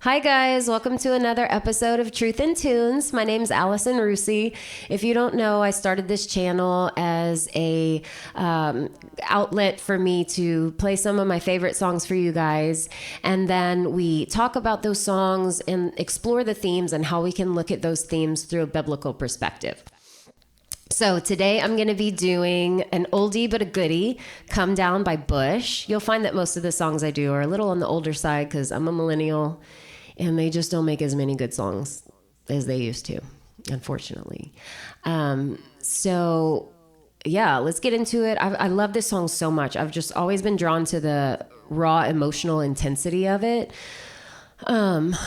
Hi guys, welcome to another episode of Truth in Tunes. My name's Allison Rusi. If you don't know, I started this channel as a outlet for me to play some of my favorite songs for you guys, and then we talk about those songs and explore the themes and how we can look at those themes through a biblical perspective. So today I'm going to be doing an oldie but a goodie, Comedown by Bush. You'll find that most of the songs I do are a little on the older side because I'm a millennial and they just don't make as many good songs as they used to, unfortunately. So yeah, let's get into it. I love this song so much. I've just always been drawn to the raw emotional intensity of it. But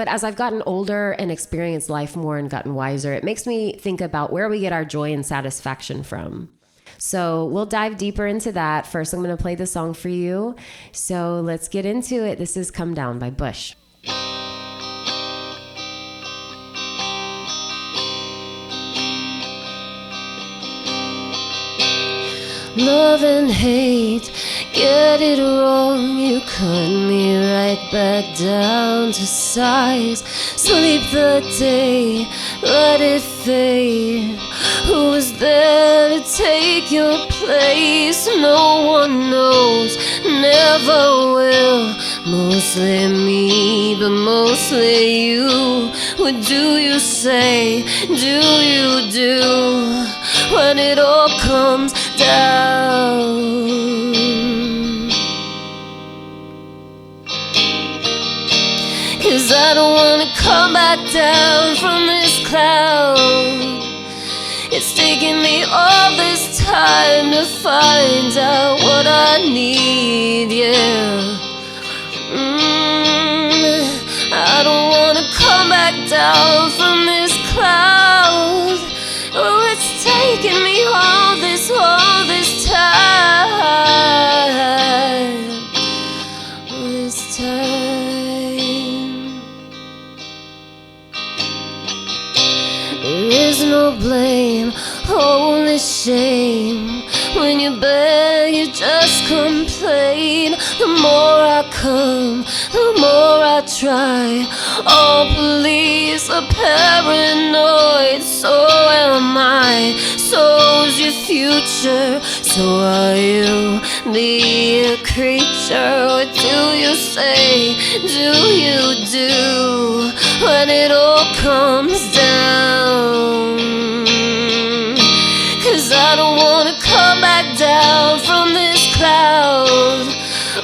as I've gotten older and experienced life more and gotten wiser, it makes me think about where we get our joy and satisfaction from. So we'll dive deeper into that. First, I'm going to play the song for you. So let's get into it. This is Comedown by Bush. Love and hate, get it wrong. You cut me right back down to size. Sleep the day, let it fade. Who was there to take your place? No one knows, never will. Mostly me, but mostly you. What do you say? Do you do? When it all comes down, 'cause I don't wanna come back down from this cloud. It's taking me all this time to find out what I need, yeah. I don't wanna come back down from this cloud. Oh, it's taking me all this time, this time. There is no blame, only shame. When you beg, you just complain. The more I come, the more I try. All police are paranoid, so am I. So's your future, so are you. Be a creature, what do you say? Do you do? When it all comes down, 'cause I don't wanna come back down from this cloud.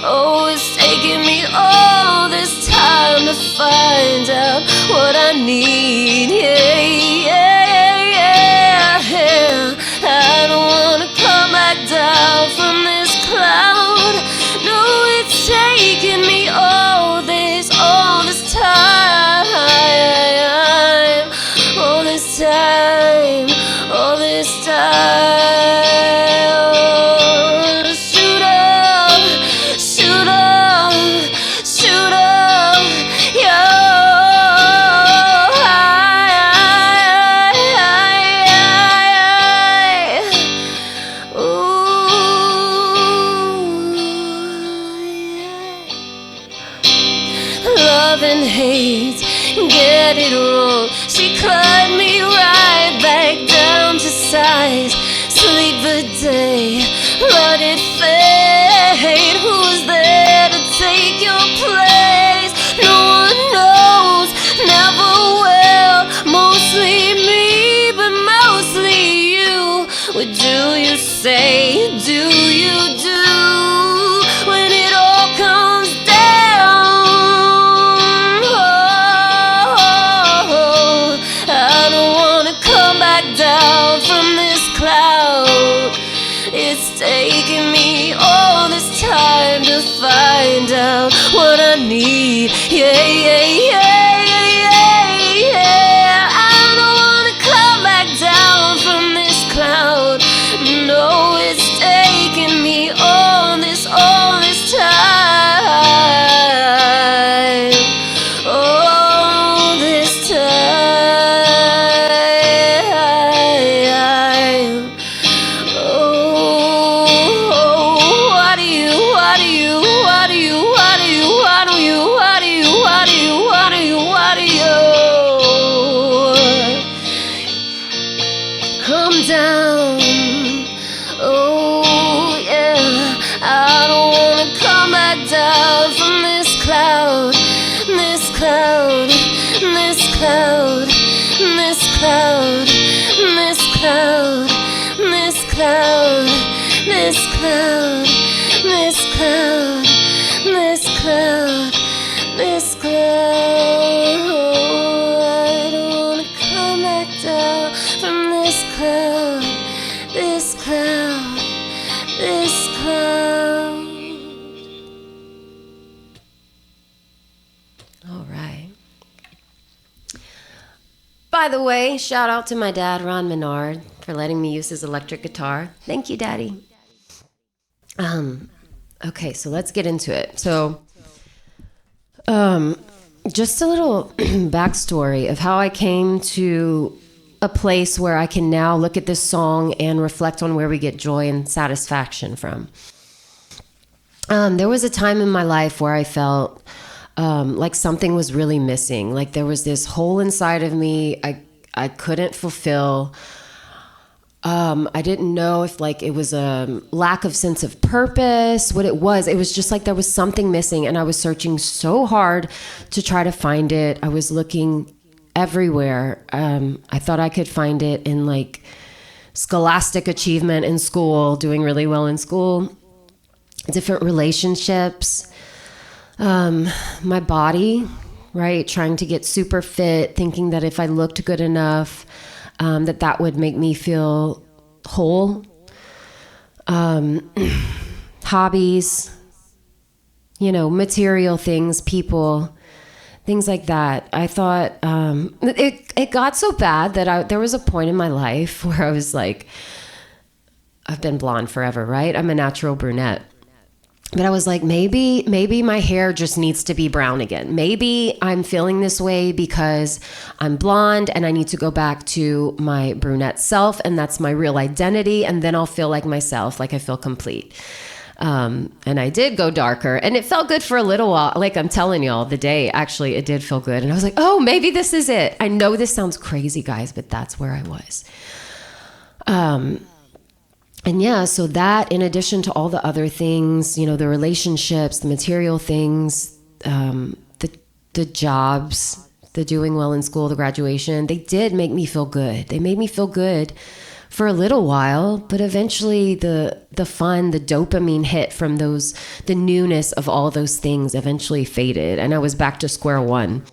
Oh, it's taking me all this time to find out what I need, yeah, yeah, yeah, yeah. I don't wanna come back down from this cloud. No, it's taking me all this time, all this time, all this time. Shoot up, shoot up, shoot up, yo. Love and hate, get it wrong. She cut me right back down to size. Sleep the day, let it fade. Who's there to take your place? No one knows, never will. Mostly me, but mostly you. What do you say? Do you do? When it all comes down, oh, I don't wanna come back down from this cloud. It's taking me all this time to find out what I need, yeah, yeah, yeah, yeah, yeah, yeah. I don't wanna come back down from this cloud. No, it's taking me all this time, all this time. Oh, what do you this cloud, this cloud, this cloud, this cloud. I don't wanna come back down from this cloud, this cloud, this cloud. All right. By the way, shout out to my dad, Ron Menard, for letting me use his electric guitar. Thank you, Daddy. Okay, so let's get into it. So, just a little backstory of how I came to a place where I can now look at this song and reflect on where we get joy and satisfaction from. There was a time in my life where I felt like something was really missing. Like there was this hole inside of me I couldn't fulfill. I didn't know if like it was a lack of sense of purpose, what it was just like there was something missing, and I was searching so hard to try to find it. I was looking everywhere. I thought I could find it in like scholastic achievement in school, doing really well in school, different relationships, my body, right? Trying to get super fit, thinking that if I looked good enough, that would make me feel whole. Hobbies, material things, people, things like that. I thought it got so bad that there was a point in my life where I was like, I've been blonde forever, right? I'm a natural brunette. But I was like, maybe my hair just needs to be brown again. Maybe I'm feeling this way because I'm blonde and I need to go back to my brunette self, and that's my real identity. And then I'll feel like myself, like I feel complete. And I did go darker, and it felt good for a little while. Like I'm telling y'all, the day actually it did feel good. And I was like, oh, maybe this is it. I know this sounds crazy, guys, but that's where I was. And yeah, so that in addition to all the other things, the relationships, the material things, the jobs, the doing well in school, the graduation, they did make me feel good. They made me feel good for a little while, but eventually the fun, the dopamine hit from the newness of all those things eventually faded, and I was back to square one.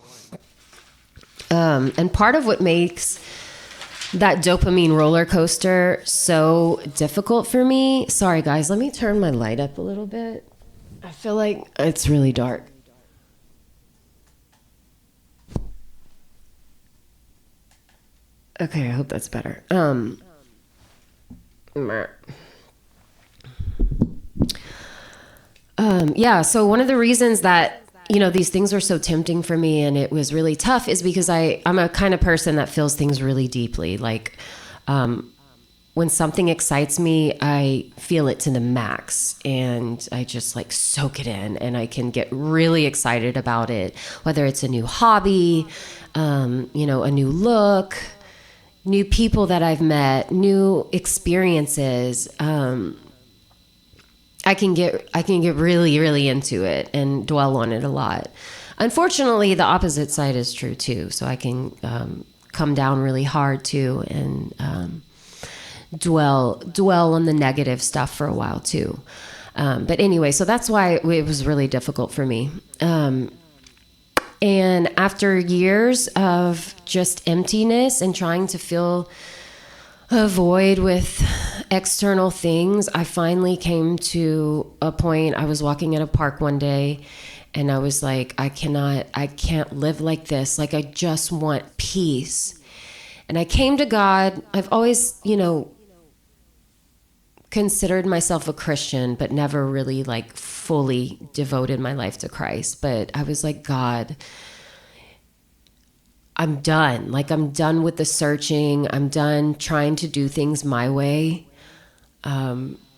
And part of what makes that dopamine roller coaster so difficult for me. Sorry guys, let me turn my light up a little bit. I feel like it's really dark. Okay, I hope that's better. Yeah, so one of the reasons that these things were so tempting for me and it was really tough is because I'm a kind of person that feels things really deeply. Like when something excites me, I feel it to the max and I just like soak it in, and I can get really excited about it, whether it's a new hobby, a new look, new people that I've met, new experiences. I can get really, really into it and dwell on it a lot. Unfortunately, the opposite side is true too. So I can come down really hard too and dwell on the negative stuff for a while too. But anyway, so that's why it was really difficult for me. And after years of just emptiness and trying to fill a void with external things, I finally came to a point. I was walking in a park one day and I was like, I can't live like this. Like I just want peace. And I came to God. I've always, considered myself a Christian, but never really like fully devoted my life to Christ. But I was like, God, I'm done. Like I'm done with the searching. I'm done trying to do things my way.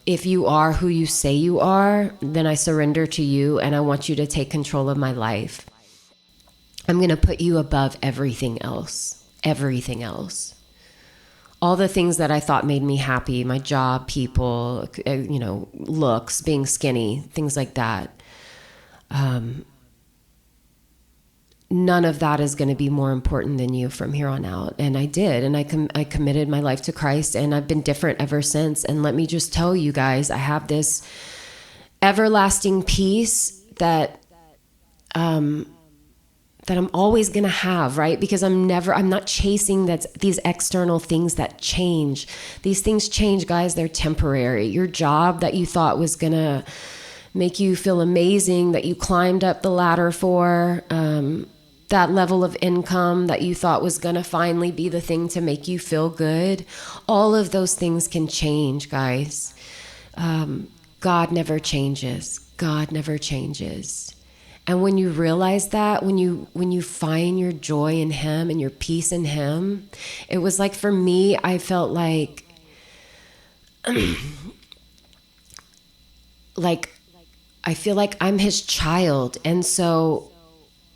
If you are who you say you are, then I surrender to you and I want you to take control of my life. I'm going to put you above everything else. Everything else. All the things that I thought made me happy, my job, people, looks, being skinny, things like that. none of that is going to be more important than you from here on out. And I did. And I committed my life to Christ, and I've been different ever since. And let me just tell you guys, I have this everlasting peace that I'm always going to have, right? Because I'm not chasing these external things that change. These things change, guys. They're temporary. Your job that you thought was going to make you feel amazing, that you climbed up the ladder for, that level of income that you thought was going to finally be the thing to make you feel good. All of those things can change, guys. God never changes. God never changes. And when you realize that, when you find your joy in him and your peace in him, it was like, for me, I felt like I feel like I'm his child. And so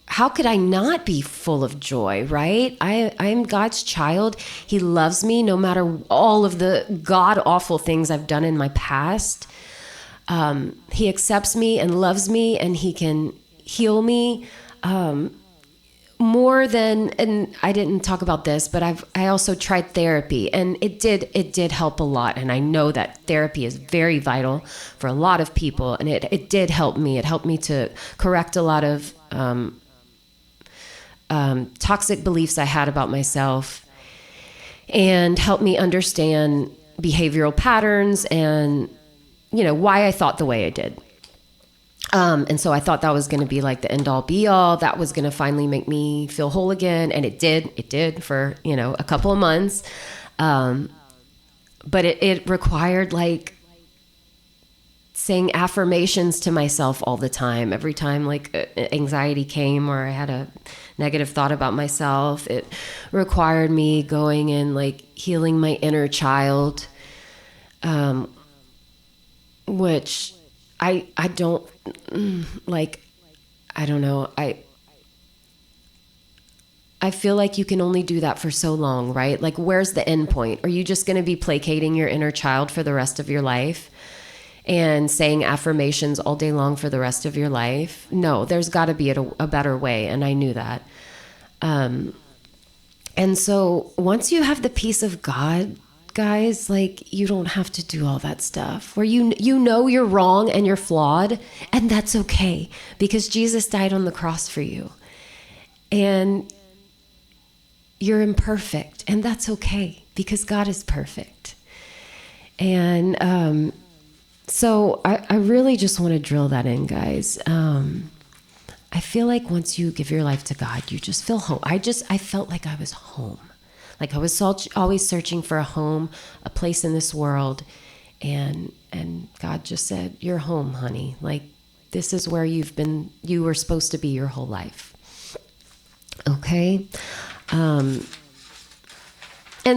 how could I not be full of joy, right? I'm God's child. He loves me no matter all of the god-awful things I've done in my past. He accepts me and loves me, and he can heal me more than, and I didn't talk about this, but I also tried therapy, and it did help a lot. And I know that therapy is very vital for a lot of people, and it did help me. It helped me to correct a lot of toxic beliefs I had about myself, and helped me understand behavioral patterns and, why I thought the way I did. And so I thought that was going to be like the end all be all. That was going to finally make me feel whole again. And it did for, a couple of months. But it required like saying affirmations to myself all the time. Every time like anxiety came or I had a negative thought about myself, it required me going and like healing my inner child, which I don't like. I don't know. I feel like you can only do that for so long, right? Like, where's the end point? Are you just going to be placating your inner child for the rest of your life and saying affirmations all day long for the rest of your life? No, there's got to be a better way. And I knew that. And so once you have the peace of God, guys, like, you don't have to do all that stuff where you know you're wrong and you're flawed, and that's okay because Jesus died on the cross for you. And you're imperfect, and that's okay because God is perfect. And so I really just want to drill that in, guys. I feel like once you give your life to God, you just feel home. I felt like I was home. Like I was always searching for a home, a place in this world. And God just said, you're home, honey. Like, this is where you were supposed to be your whole life. Okay. And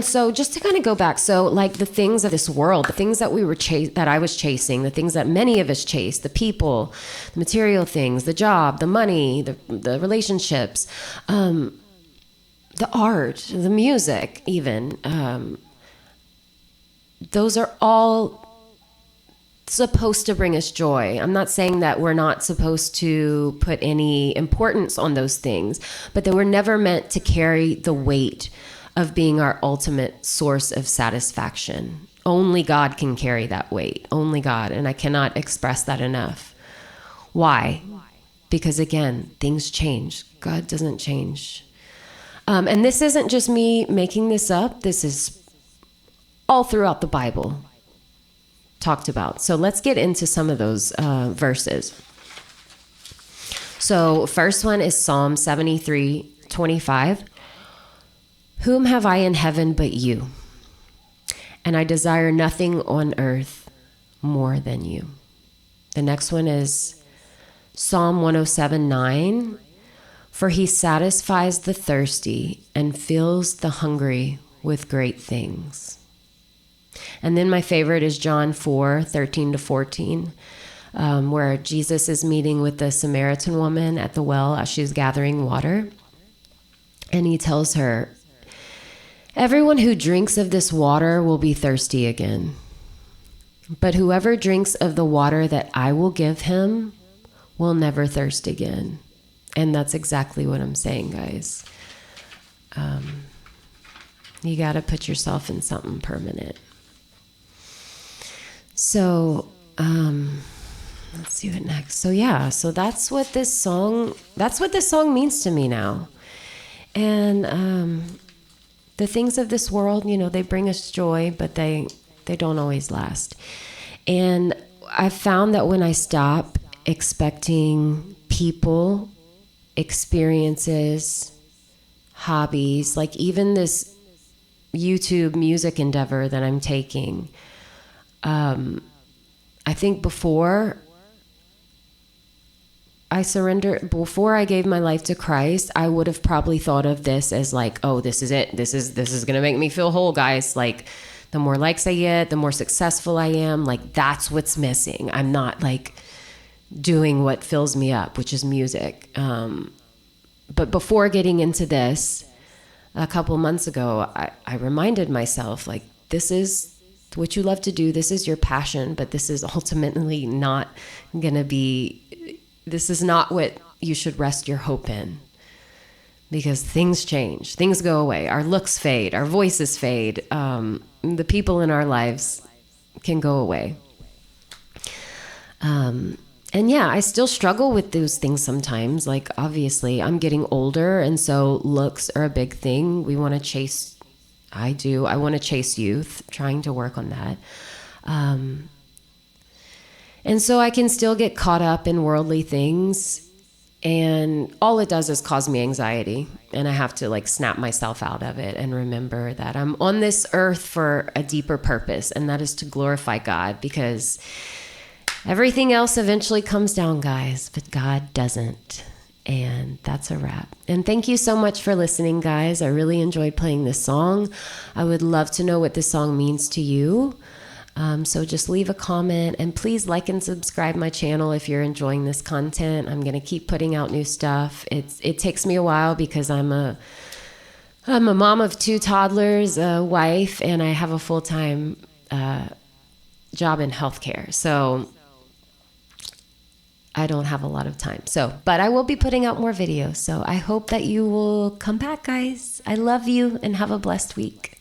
so just to kind of go back, so like the things of this world, the things that that I was chasing, the things that many of us chase, the people, the material things, the job, the money, the relationships, the art, the music, even, those are all supposed to bring us joy. I'm not saying that we're not supposed to put any importance on those things, but they were never meant to carry the weight of being our ultimate source of satisfaction. Only God can carry that weight. Only God. And I cannot express that enough. Why? Because again, things change. God doesn't change. And this isn't just me making this up. This is all throughout the Bible talked about. So let's get into some of those verses. So first one is Psalm 73:25. Whom have I in heaven but you? And I desire nothing on earth more than you. The next one is Psalm 107:9. For he satisfies the thirsty and fills the hungry with great things. And then my favorite is John 4:13-14, where Jesus is meeting with the Samaritan woman at the well as she's gathering water. And he tells her, everyone who drinks of this water will be thirsty again. But whoever drinks of the water that I will give him will never thirst again. And that's exactly what I'm saying, guys. You got to put yourself in something permanent. So, let's see what next. So yeah, so that's what this song means to me now. And the things of this world, you know, they bring us joy, but they don't always last. And I found that when I stop expecting people, experiences, hobbies, like even this YouTube music endeavor that I'm taking, I think before I gave my life to Christ, I would have probably thought of this as like, oh, this is it. This is going to make me feel whole, guys. Like, the more likes I get, the more successful I am. Like, that's what's missing. I'm not like doing what fills me up, which is music. But before getting into this, a couple months ago, I reminded myself, like, this is what you love to do. This is your passion, but this is ultimately not going to be, this is not what you should rest your hope in, because things change, things go away, our looks fade, our voices fade, the people in our lives can go away. And yeah, I still struggle with those things sometimes. Like, obviously I'm getting older, and so looks are a big thing. We want to chase, I want to chase youth, trying to work on that. And so I can still get caught up in worldly things, and all it does is cause me anxiety. And I have to like snap myself out of it and remember that I'm on this earth for a deeper purpose, and that is to glorify God, because everything else eventually comes down, guys, but God doesn't. And that's a wrap. And thank you so much for listening, guys. I really enjoyed playing this song. I would love to know what this song means to you. So just leave a comment, and please like and subscribe my channel if you're enjoying this content. I'm going to keep putting out new stuff. It takes me a while because I'm a mom of 2 toddlers, a wife, and I have a full-time job in healthcare. So I don't have a lot of time. But I will be putting out more videos. So I hope that you will come back, guys. I love you, and have a blessed week.